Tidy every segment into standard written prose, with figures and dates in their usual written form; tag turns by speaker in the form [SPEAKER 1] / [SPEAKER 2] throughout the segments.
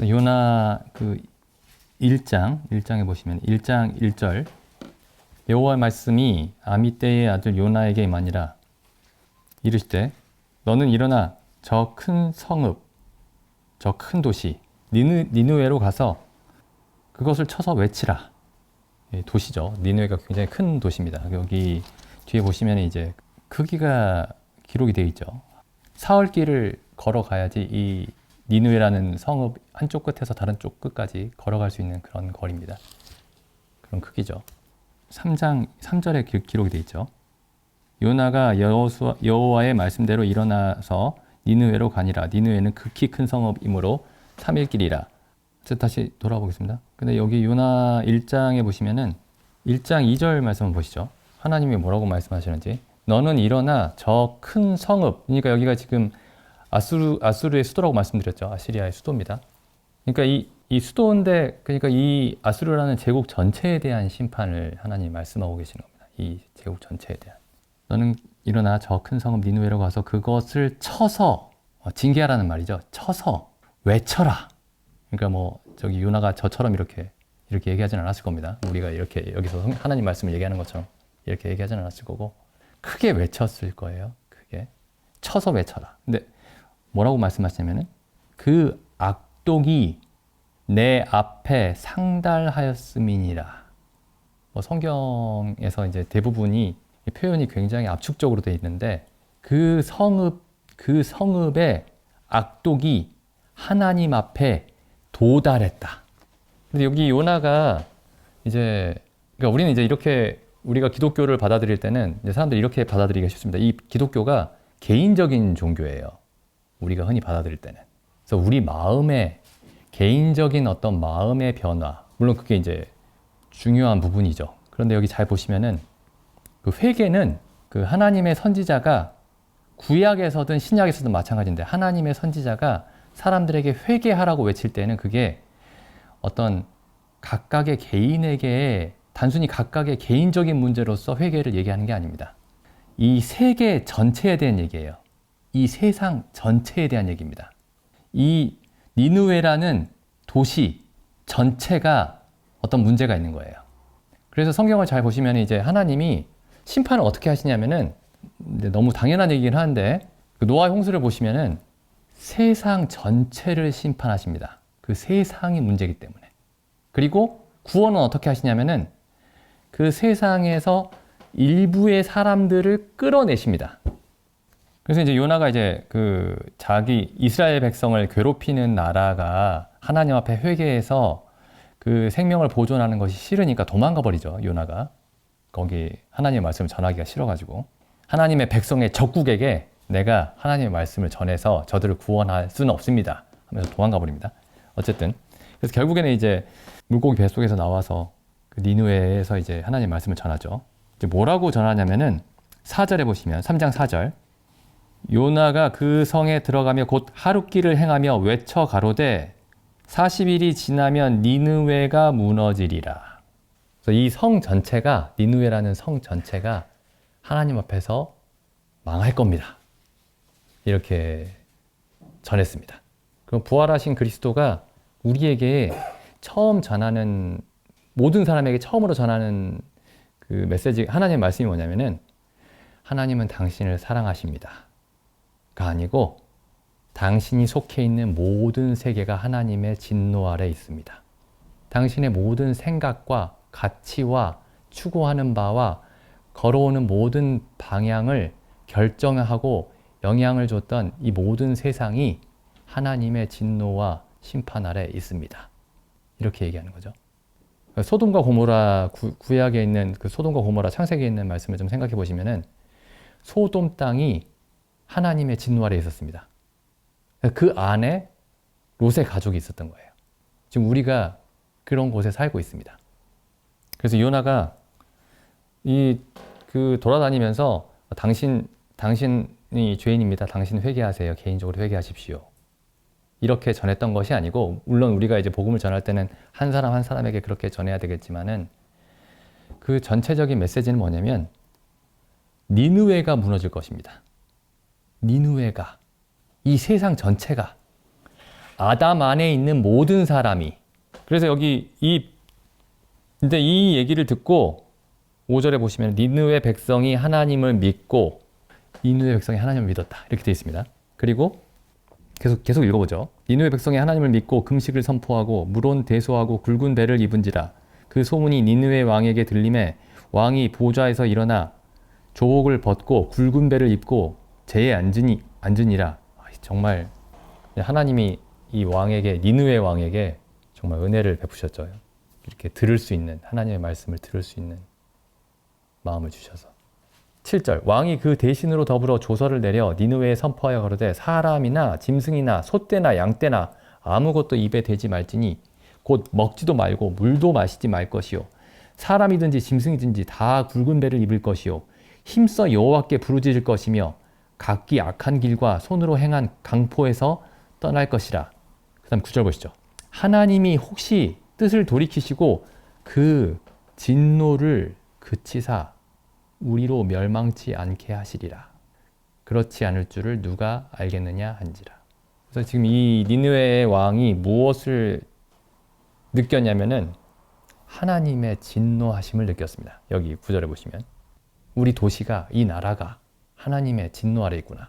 [SPEAKER 1] 요나 그 1장에 보시면 1장 1절 여호와의 말씀이 아미떼의 아들 요나에게 임하니라. 이르시되 너는 일어나 저 큰 성읍 저 큰 도시 니느웨로 가서 그것을 쳐서 외치라. 예, 도시죠. 니느웨가 굉장히 큰 도시입니다. 여기 뒤에 보시면 이제 크기가 기록이 되어 있죠. 사흘길을 걸어가야지 이 니느웨라는 성읍 한쪽 끝에서 다른 쪽 끝까지 걸어갈 수 있는 그런 거리입니다. 그런 크기죠. 3장 3절에 기록이 되어 있죠. 요나가 여호와의 말씀대로 일어나서 니느웨로 가니라. 니느웨는 극히 큰 성읍이므로 3일 길이라. 다시 돌아보겠습니다. 근데 여기 요나 1장에 보시면은 1장 2절 말씀을 보시죠. 하나님이 뭐라고 말씀하시는지. 너는 일어나 저 큰 성읍. 그러니까 여기가 지금 아수르의 수도라고 말씀드렸죠. 아시리아의 수도입니다. 그러니까 이 수도인데, 그러니까 이 아수르라는 제국 전체에 대한 심판을 하나님이 말씀하고 계시는 겁니다. 이 제국 전체에 대한. 너는 일어나 저 큰 성읍 니느웨로 가서 그것을 쳐서 징계하라는 말이죠. 쳐서 외쳐라. 그러니까 뭐 저기 요나가 저처럼 이렇게 얘기하진 않았을 겁니다. 우리가 이렇게 여기서 하나님 말씀을 얘기하는 것처럼 이렇게 얘기하진 않았을 거고 크게 외쳤을 거예요. 크게 쳐서 외쳐라. 근데 뭐라고 말씀하시냐면은 그 악독이 내 앞에 상달하였음이니라. 뭐 성경에서 이제 대부분이 표현이 굉장히 압축적으로 되어 있는데 그 성읍의 악독이 하나님 앞에 도달했다. 근데 여기 요나가 이제 그러니까 우리는 이제 이렇게 우리가 기독교를 받아들일 때는 이제 사람들이 이렇게 받아들이기가 쉽습니다. 이 기독교가 개인적인 종교예요. 우리가 흔히 받아들일 때는. 그래서 우리 마음의 개인적인 어떤 마음의 변화, 물론 그게 이제 중요한 부분이죠. 그런데 여기 잘 보시면은 그 회개는 그 하나님의 선지자가 구약에서든 신약에서든 마찬가지인데 하나님의 선지자가 사람들에게 회개하라고 외칠 때는 그게 어떤 각각의 개인에게 단순히 각각의 개인적인 문제로서 회개를 얘기하는 게 아닙니다. 이 세계 전체에 대한 얘기예요. 이 세상 전체에 대한 얘기입니다. 이 니느웨라는 도시 전체가 어떤 문제가 있는 거예요. 그래서 성경을 잘 보시면 이제 하나님이 심판을 어떻게 하시냐면은 너무 당연한 얘기긴 한데 그 노아의 홍수를 보시면은 세상 전체를 심판하십니다. 그 세상이 문제이기 때문에. 그리고 구원은 어떻게 하시냐면은 그 세상에서 일부의 사람들을 끌어내십니다. 그래서 이제 요나가 이제 그 자기 이스라엘 백성을 괴롭히는 나라가 하나님 앞에 회개해서 그 생명을 보존하는 것이 싫으니까 도망가 버리죠. 요나가. 거기 하나님의 말씀을 전하기가 싫어가지고 하나님의 백성의 적국에게 내가 하나님의 말씀을 전해서 저들을 구원할 수는 없습니다 하면서 도망가 버립니다. 어쨌든 그래서 결국에는 이제 물고기 뱃속에서 나와서 그 니느웨에서 이제 하나님의 말씀을 전하죠. 이제 뭐라고 전하냐면은 4절에 보시면 3장 4절 요나가 그 성에 들어가며 곧 하룻길을 행하며 외쳐 가로되 40일이 지나면 니느웨가 무너지리라. 그래서 이 성 전체가 니느웨라는 성 전체가 하나님 앞에서 망할 겁니다. 이렇게 전했습니다. 그럼 부활하신 그리스도가 우리에게 처음 전하는 모든 사람에게 처음으로 전하는 그 메시지 하나님의 말씀이 뭐냐면은 하나님은 당신을 사랑하십니다. 가 아니고 당신이 속해 있는 모든 세계가 하나님의 진노 아래 있습니다. 당신의 모든 생각과 가치와 추구하는 바와 걸어오는 모든 방향을 결정하고 영향을 줬던 이 모든 세상이 하나님의 진노와 심판 아래 있습니다. 이렇게 얘기하는 거죠. 소돔과 고모라 구약에 있는 그 소돔과 고모라 창세기에 있는 말씀을 좀 생각해 보시면은 소돔 땅이 하나님의 진노 아래 있었습니다. 그 안에 롯의 가족이 있었던 거예요. 지금 우리가 그런 곳에 살고 있습니다. 그래서 요나가 돌아다니면서 당신이 죄인입니다. 당신 회개하세요. 개인적으로 회개하십시오. 이렇게 전했던 것이 아니고, 물론 우리가 이제 복음을 전할 때는 한 사람 한 사람에게 그렇게 전해야 되겠지만은 그 전체적인 메시지는 뭐냐면 니느웨가 무너질 것입니다. 니느웨가 이 세상 전체가 아담 안에 있는 모든 사람이. 그래서 여기 근데 이 얘기를 듣고 5절에 보시면 니느웨 백성이 하나님을 믿고 니느웨 백성이 하나님을 믿었다. 이렇게 되어 있습니다. 그리고 계속 읽어보죠. 니느웨 백성이 하나님을 믿고 금식을 선포하고 물온 대소하고 굵은 배를 입은지라. 그 소문이 니느웨 왕에게 들림에 왕이 보좌에서 일어나 조옥을 벗고 굵은 배를 입고 제에 앉으니라. 정말 하나님이 이 왕에게, 니느웨 왕에게 정말 은혜를 베푸셨죠. 이렇게 들을 수 있는, 하나님의 말씀을 들을 수 있는 마음을 주셔서. 7절, 왕이 그 대신으로 더불어 조서를 내려 니느웨에 선포하여 가로되 사람이나 짐승이나 소떼나 양떼나 아무것도 입에 대지 말지니 곧 먹지도 말고 물도 마시지 말 것이요 사람이든지 짐승이든지 다 굵은 배를 입을 것이요 힘써 여호와께 부르짖을 것이며 각기 악한 길과 손으로 행한 강포에서 떠날 것이라. 그 다음 9절 보시죠. 하나님이 혹시 뜻을 돌이키시고 그 진노를 그치사 우리로 멸망치 않게 하시리라. 그렇지 않을 줄을 누가 알겠느냐 한지라. 그래서 지금 이 니느웨의 왕이 무엇을 느꼈냐면은 하나님의 진노하심을 느꼈습니다. 여기 9절에 보시면 우리 도시가, 이 나라가 하나님의 진노 아래 있구나.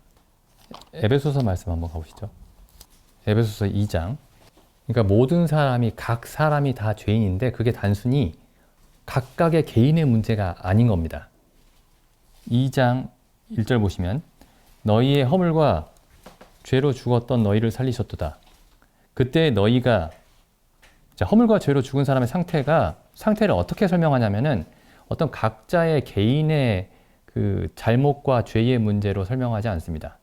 [SPEAKER 1] 에베소서 말씀 한번 가보시죠. 에베소서 2장. 그러니까 모든 사람이, 각 사람이 다 죄인인데 그게 단순히 각각의 개인의 문제가 아닌 겁니다. 2장 1절 보시면 너희의 허물과 죄로 죽었던 너희를 살리셨도다. 그때 너희가, 허물과 죄로 죽은 사람의 상태를 어떻게 설명하냐면은 어떤 각자의 개인의 그 잘못과 죄의 문제로 설명하지 않습니다.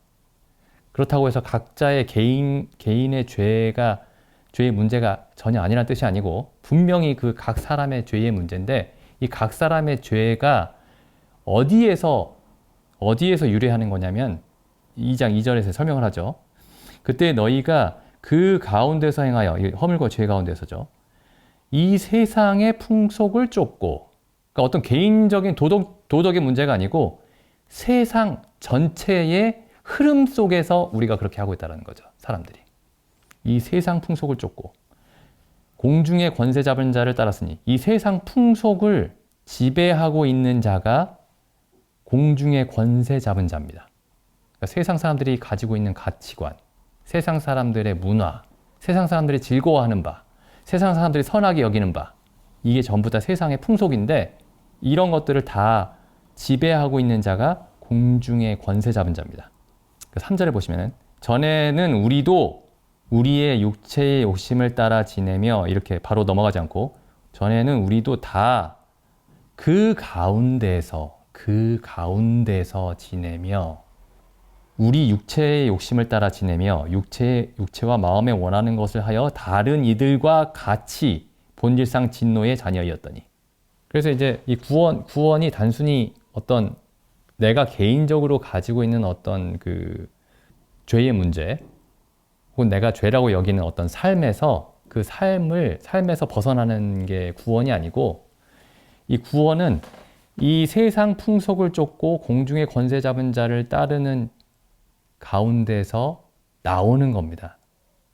[SPEAKER 1] 그렇다고 해서 각자의 개인의 죄의 문제가 전혀 아니라는 뜻이 아니고 분명히 그 각 사람의 죄의 문제인데 이 각 사람의 죄가 어디에서 유래하는 거냐면 2장 2절에서 설명을 하죠. 그때 너희가 그 가운데서 행하여, 허물과 죄 가운데서죠. 이 세상의 풍속을 쫓고, 그러니까 어떤 개인적인 도덕의 문제가 아니고 세상 전체의 흐름 속에서 우리가 그렇게 하고 있다는 거죠. 사람들이. 이 세상 풍속을 쫓고 공중의 권세 잡은 자를 따랐으니 이 세상 풍속을 지배하고 있는 자가 공중의 권세 잡은 자입니다. 그러니까 세상 사람들이 가지고 있는 가치관, 세상 사람들의 문화, 세상 사람들이 즐거워하는 바, 세상 사람들이 선하게 여기는 바, 이게 전부 다 세상의 풍속인데 이런 것들을 다 지배하고 있는 자가 공중의 권세 잡은 자입니다. 3절에 보시면 전에는 우리도 우리의 육체의 욕심을 따라 지내며, 이렇게 바로 넘어가지 않고 전에는 우리도 다 그 가운데서 지내며, 우리 육체의 욕심을 따라 지내며 육체와 마음에 원하는 것을 하여 다른 이들과 같이 본질상 진노의 자녀이었더니. 그래서 이제 이 구원이 단순히 어떤 내가 개인적으로 가지고 있는 어떤 그 죄의 문제, 혹은 내가 죄라고 여기는 어떤 삶에서 그 삶에서 벗어나는 게 구원이 아니고, 이 구원은 이 세상 풍속을 쫓고 공중의 권세 잡은 자를 따르는 가운데서 나오는 겁니다.